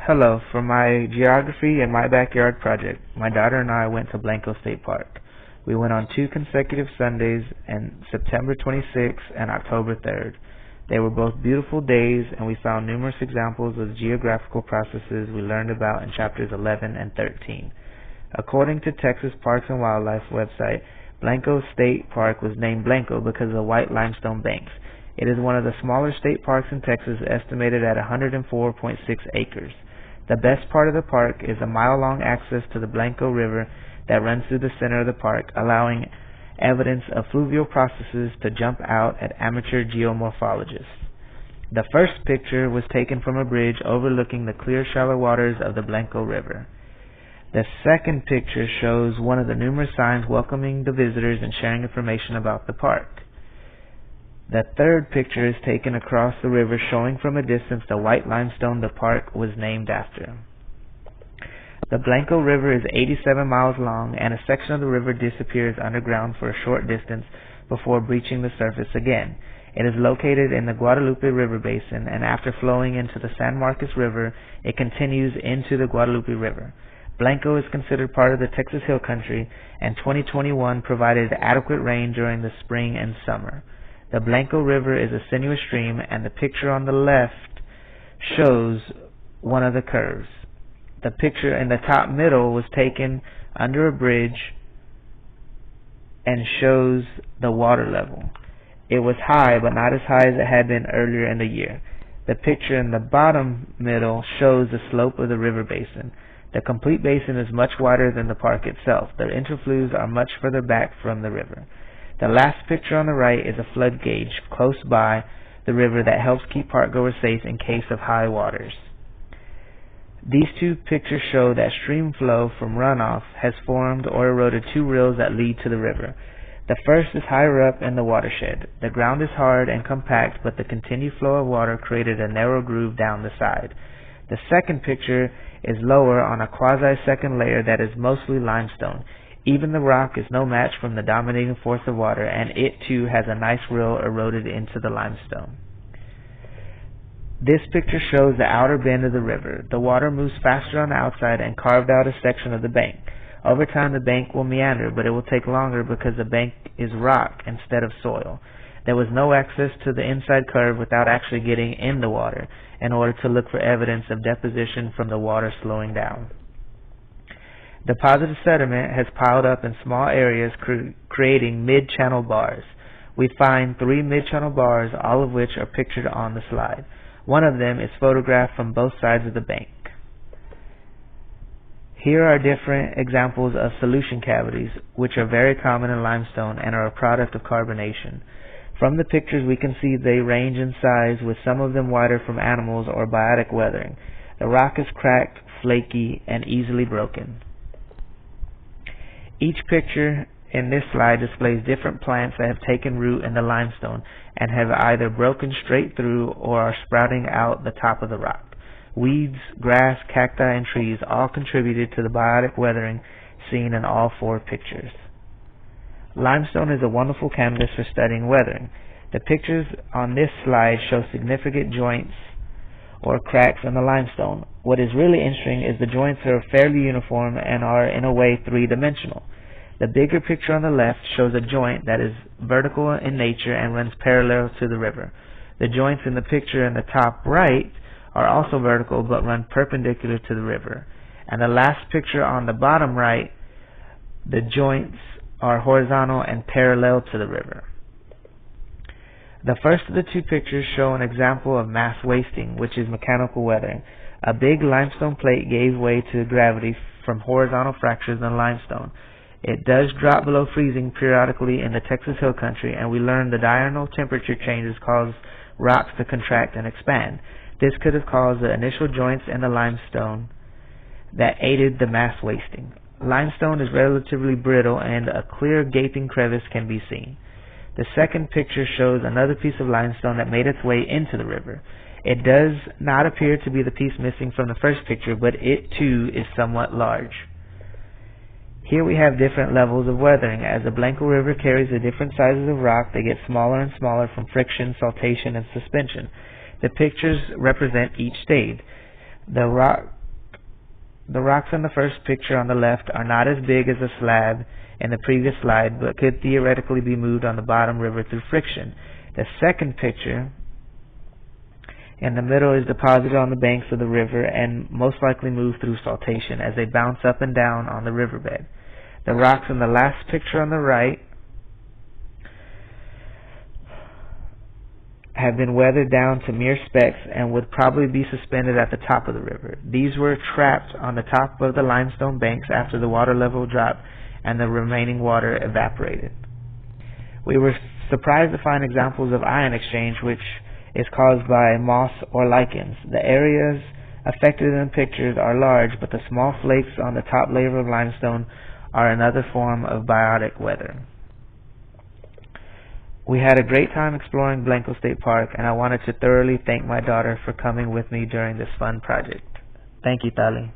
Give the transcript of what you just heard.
Hello, for my geography and my backyard project, my daughter and I went to Blanco State Park. We went on 2 consecutive Sundays on September 26th and October 3rd. They were both beautiful days, and we found numerous examples of geographical processes we learned about in chapters 11 and 13. According to Texas Parks and Wildlife website, Blanco State Park was named Blanco because of the white limestone banks. It is one of the smaller state parks in Texas, estimated at 104.6 acres. The best part of the park is a mile-long access to the Blanco River that runs through the center of the park, allowing evidence of fluvial processes to jump out at amateur geomorphologists. The first picture was taken from a bridge overlooking the clear, shallow waters of the Blanco River. The second picture shows one of the numerous signs welcoming the visitors and sharing information about the park. The third picture is taken across the river, showing from a distance the white limestone the park was named after. The Blanco River is 87 miles long, and a section of the river disappears underground for a short distance before breaching the surface again. It is located in the Guadalupe River Basin, and after flowing into the San Marcos River, it continues into the Guadalupe River. Blanco is considered part of the Texas Hill Country, and 2021 provided adequate rain during the spring and summer. The Blanco River is a sinuous stream, and the picture on the left shows one of the curves. The picture in the top middle was taken under a bridge and shows the water level. It was high, but not as high as it had been earlier in the year. The picture in the bottom middle shows the slope of the river basin. The complete basin is much wider than the park itself. The interflows are much further back from the river. The last picture on the right is a flood gauge close by the river that helps keep parkgoers safe in case of high waters. These two pictures show that stream flow from runoff has formed or eroded 2 rills that lead to the river. The first is higher up in the watershed. The ground is hard and compact, but the continued flow of water created a narrow groove down the side. The second picture is lower on a quasi-second layer that is mostly limestone. Even the rock is no match from the dominating force of water, and it too has a nice rill eroded into the limestone. This picture shows the outer bend of the river. The water moves faster on the outside and carved out a section of the bank. Over time the bank will meander, but it will take longer because the bank is rock instead of soil. There was no access to the inside curve without actually getting in the water in order to look for evidence of deposition from the water slowing down. Deposited sediment has piled up in small areas, creating mid-channel bars. We find 3 mid-channel bars, all of which are pictured on the slide. One of them is photographed from both sides of the bank. Here are different examples of solution cavities, which are very common in limestone and are a product of carbonation. From the pictures we can see they range in size, with some of them wider from animals or biotic weathering. The rock is cracked, flaky, and easily broken. Each picture in this slide displays different plants that have taken root in the limestone and have either broken straight through or are sprouting out the top of the rock. Weeds, grass, cacti, and trees all contributed to the biotic weathering seen in all 4 pictures. Limestone is a wonderful canvas for studying weathering. The pictures on this slide show significant joints or cracks in the limestone. What is really interesting is the joints are fairly uniform and are in a way 3-dimensional. The bigger picture on the left shows a joint that is vertical in nature and runs parallel to the river. The joints in the picture in the top right are also vertical but run perpendicular to the river. And the last picture on the bottom right, the joints are horizontal and parallel to the river. The first of the 2 pictures show an example of mass wasting, which is mechanical weathering. A big limestone plate gave way to gravity from horizontal fractures in limestone. It does drop below freezing periodically in the Texas Hill Country, and we learned the diurnal temperature changes cause rocks to contract and expand. This could have caused the initial joints in the limestone that aided the mass wasting. Limestone is relatively brittle, and a clear gaping crevice can be seen. The second picture shows another piece of limestone that made its way into the river. It does not appear to be the piece missing from the first picture, but it too is somewhat large. Here we have different levels of weathering. As the Blanco River carries the different sizes of rock, they get smaller and smaller from friction, saltation, and suspension. The pictures represent each stage. The rock The rocks in the first picture on the left are not as big as the slab in the previous slide, but could theoretically be moved on the bottom river through friction. The second picture in the middle is deposited on the banks of the river and most likely moved through saltation as they bounce up and down on the riverbed. The rocks in the last picture on the right have been weathered down to mere specks and would probably be suspended at the top of the river. These were trapped on the top of the limestone banks after the water level dropped and the remaining water evaporated. We were surprised to find examples of ion exchange, which is caused by moss or lichens. The areas affected in the pictures are large, but the small flakes on the top layer of limestone are another form of biotic weather. We had a great time exploring Blanco State Park, and I wanted to thoroughly thank my daughter for coming with me during this fun project. Thank you, Tali.